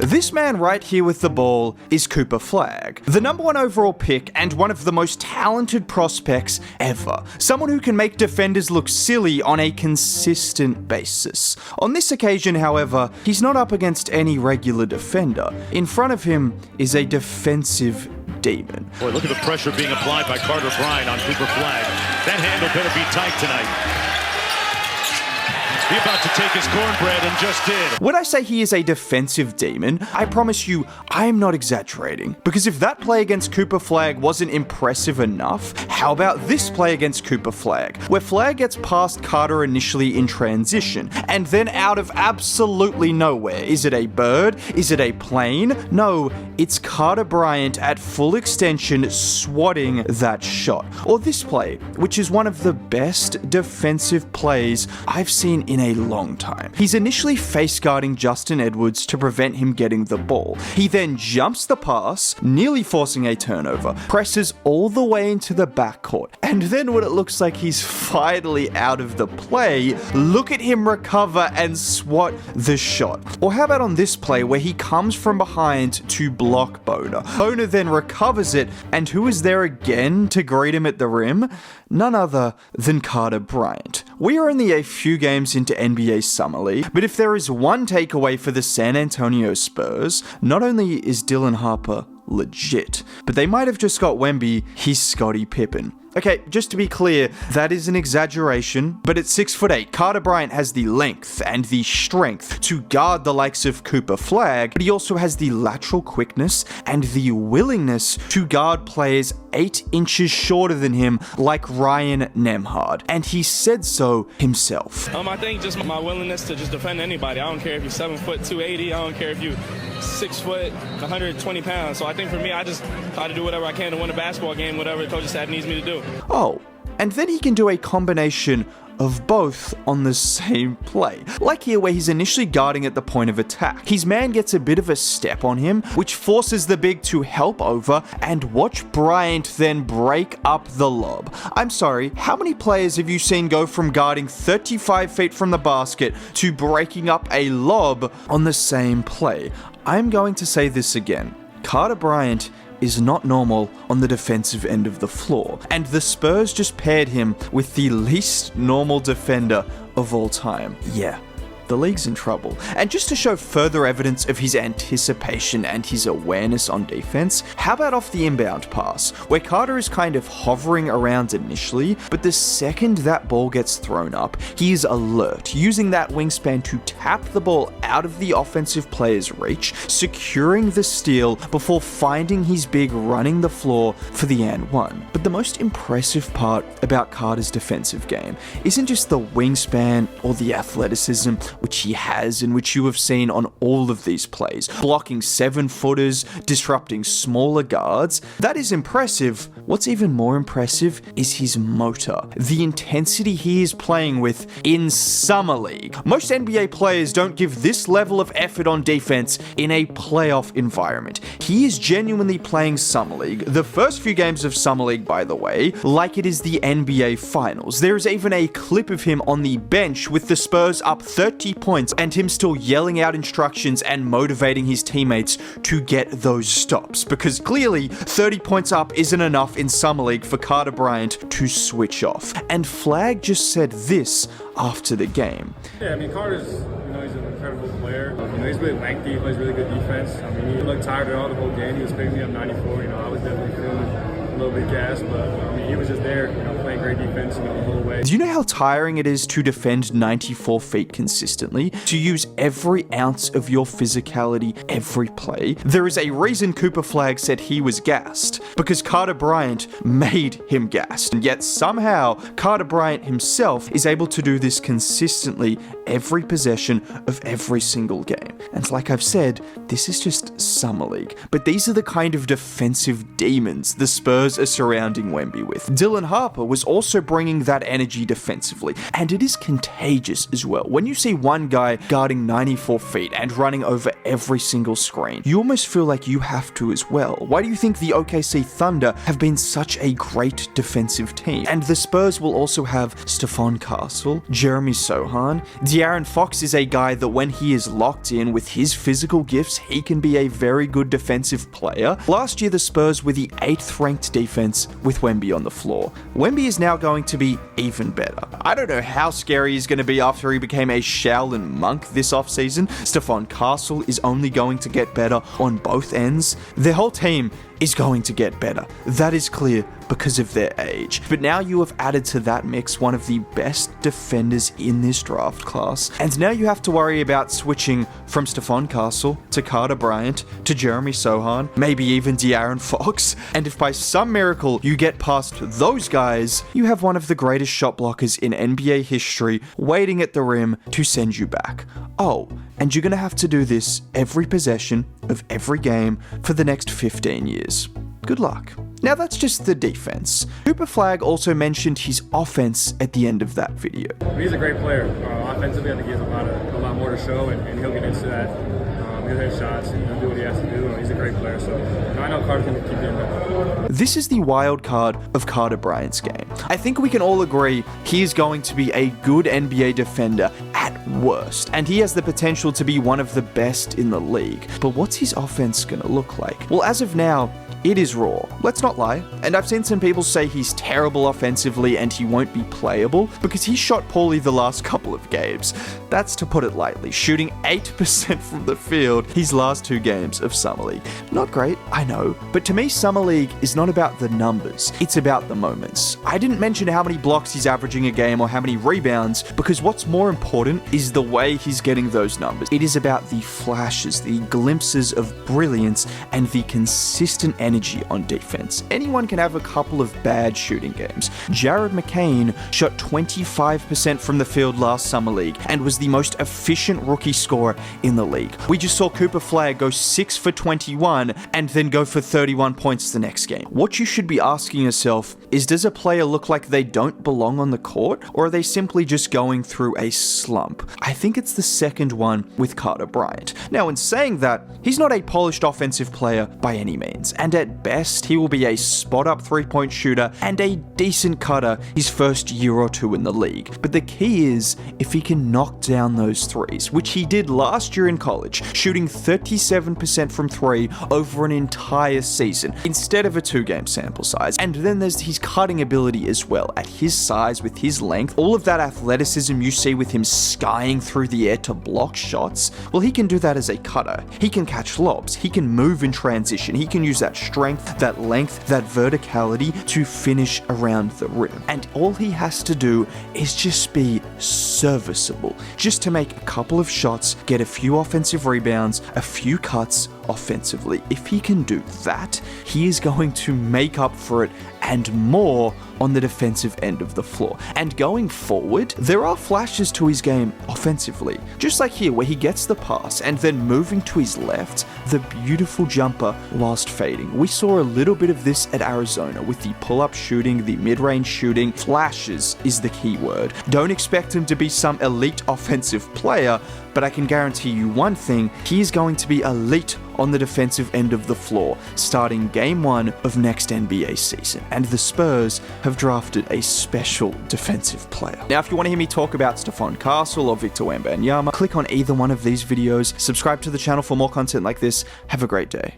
This man right here with the ball is Cooper Flagg, the #1 overall pick and one of the most talented prospects ever. Someone who can make defenders look silly on a consistent basis. On this occasion, however, he's not up against any regular defender. In front of him is a defensive demon. Boy, look at the pressure being applied by Carter Bryant on Cooper Flagg. That handle better be tight tonight. He about to take his cornbread and just did. When I say he is a defensive demon, I promise you, I am not exaggerating. Because if that play against Cooper Flagg wasn't impressive enough, how about this play against Cooper Flagg, where Flagg gets past Carter initially in transition, and then out of absolutely nowhere. Is it a bird? Is it a plane? No, it's Carter Bryant at full extension swatting that shot. Or this play, which is one of the best defensive plays I've seen in a long time. He's initially face guarding Justin Edwards to prevent him getting the ball. He then jumps the pass, nearly forcing a turnover, presses all the way into the backcourt, and then when it looks like he's finally out of the play, look at him recover and swat the shot. Or how about on this play where he comes from behind to block Boner. Boner then recovers it, and who is there again to greet him at the rim? None other than Carter Bryant. We are only a few games into NBA Summer League, but if there is one takeaway for the San Antonio Spurs, not only is Dylan Harper legit, but they might have just got Wemby, he's Scottie Pippen. Okay, just to be clear, that is an exaggeration, but at 6'8", Carter Bryant has the length and the strength to guard the likes of Cooper Flagg, but he also has the lateral quickness and the willingness to guard players 8 inches shorter than him, like Ryan Nembhard, and he said so himself. I think just my willingness to just defend anybody. I don't care if you're 7 foot 280. I don't care if you're 6 foot 120 pounds. So I think for me, I just try to do whatever I can to win a basketball game, whatever the coaching staff needs me to do. Oh, and then he can do a combination of both on the same play. Like here where he's initially guarding at the point of attack. His man gets a bit of a step on him, which forces the big to help over, and watch Bryant then break up the lob. I'm sorry, how many players have you seen go from guarding 35 feet from the basket to breaking up a lob on the same play? I'm going to say this again. Carter Bryant is not normal on the defensive end of the floor, and the Spurs just paired him with the least normal defender of all time. Yeah, the league's in trouble. And just to show further evidence of his anticipation and his awareness on defense, how about off the inbound pass, where Carter is kind of hovering around initially, but the second that ball gets thrown up, he is alert, using that wingspan to tap the ball out of the offensive player's reach, securing the steal before finding his big running the floor for the and one. But the most impressive part about Carter's defensive game isn't just the wingspan or the athleticism, which he has and which you have seen on all of these plays, blocking 7-footers, disrupting smaller guards. That is impressive. What's even more impressive is his motor, the intensity he is playing with in Summer League. Most NBA players don't give this level of effort on defense in a playoff environment. He is genuinely playing Summer League, the first few games of Summer League, by the way, like it is the NBA Finals. There is even a clip of him on the bench with the Spurs up 30 points and him still yelling out instructions and motivating his teammates to get those stops, because clearly 30 points up isn't enough in Summer League for Carter Bryant to switch off. And Flagg just said this after the game. Yeah, I mean, Carter's, he's an incredible player. He's really lengthy, he plays really good defense. I mean, he looked tired at all the whole game. He was picking me up 94. I was definitely feeling a little bit gassed, but I mean, he was just there, playing great defense, the whole way. Do you know how tiring it is to defend 94 feet consistently? To use every ounce of your physicality every play? There is a reason Cooper Flagg said he was gassed, because Carter Bryant made him gassed. And yet somehow, Carter Bryant himself is able to do this consistently every possession of every single game. And like I've said, this is just Summer League. But these are the kind of defensive demons the Spurs are surrounding Wemby with. Dylan Harper was also bringing that energy defensively, and it is contagious as well. When you see one guy guarding 94 feet and running over every single screen. You almost feel like you have to as well. Why do you think the OKC Thunder have been such a great defensive team? And the Spurs will also have Stephon Castle, Jeremy Sohan. De'Aaron Fox is a guy that when he is locked in with his physical gifts, he can be a very good defensive player. Last year, the Spurs were the 8th ranked defense with Wemby on the floor. Wemby is now going to be even better. I don't know how scary he's going to be after he became a Shaolin monk this offseason. Stephon Castle is only going to get better on both ends. Their whole team is going to get better. That is clear because of their age. But now you have added to that mix one of the best defenders in this draft class. And now you have to worry about switching from Stephon Castle to Carter Bryant to Jeremy Sohan, maybe even De'Aaron Fox. And if by some miracle you get past those guys, you have one of the greatest shot blockers in NBA history waiting at the rim to send you back. Oh, and you're going to have to do this every possession of every game for the next 15 years. Good luck. Now that's just the defense. Cooper Flagg also mentioned his offense at the end of that video. He's a great player. Offensively, I think he has a lot more to show, and he'll get into that. He'll hit shots and he'll do what he has to do. He's a great player, so I know Carter's going to keep getting better. This is the wild card of Carter Bryant's game. I think we can all agree he is going to be a good NBA defender at worst, and he has the potential to be one of the best in the league. But what's his offense going to look like? Well, as of now, it is raw. Let's not lie. And I've seen some people say he's terrible offensively and he won't be playable because he shot poorly the last couple of games. That's to put it lightly, shooting 8% from the field his last 2 games of Summer League. Not great, I know, but to me Summer League is not about the numbers, it's about the moments. I didn't mention how many blocks he's averaging a game or how many rebounds, because what's more important is the way he's getting those numbers. It is about the flashes, the glimpses of brilliance, and the consistent energy on defense. Anyone can have a couple of bad shooting games. Jared McCain shot 25% from the field last Summer League and was the most efficient rookie scorer in the league. We just saw Cooper Flagg go 6 for 21 and then go for 31 points the next game. What you should be asking yourself is, does a player look like they don't belong on the court, or are they simply just going through a slump? I think it's the second one with Carter Bryant. Now, in saying that, he's not a polished offensive player by any means, and at best, he will be a spot-up three-point shooter and a decent cutter his first year or 2 in the league. But the key is if he can knock down those threes, which he did last year in college, shooting 37% from 3 over an entire season instead of a 2-game sample size. And then there's his cutting ability as well. At his size, with his length, all of that athleticism you see with him skying through the air to block shots, well, he can do that as a cutter. He can catch lobs, he can move in transition, he can use that strength, that length, that verticality to finish around the rim. And all he has to do is just be serviceable, just to make a couple of shots, get a few offensive rebounds, a few cuts offensively. If he can do that, he is going to make up for it and more on the defensive end of the floor. And going forward, there are flashes to his game offensively. Just like here, where he gets the pass and then moving to his left, the beautiful jumper whilst fading. We saw a little bit of this at Arizona with the pull-up shooting, the mid-range shooting. Flashes is the key word. Don't expect him to be some elite offensive player, but I can guarantee you one thing, he is going to be elite on the defensive end of the floor, starting game 1 of next NBA season. And the Spurs have drafted a special defensive player. Now, if you want to hear me talk about Stephon Castle or Victor Wembanyama, click on either one of these videos, subscribe to the channel for more content like this. Have a great day.